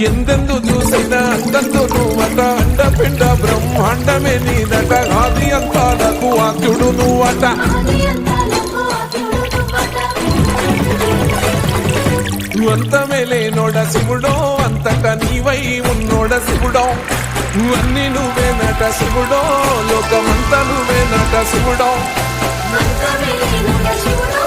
ఎందెందు చూసైనా అంతందు నువ్వట అండపిండ బ్రహ్మాండమే నీదట ఆది అంతాలకు ఆద్యుడు నువ్వట అంతమే లేనోడ శివుడో అంతట నీవై ఉన్నోడ శివుడో అన్ని నువ్వేనట శివుడో లోకమంతా నువ్వేనట శివుడో శివుడో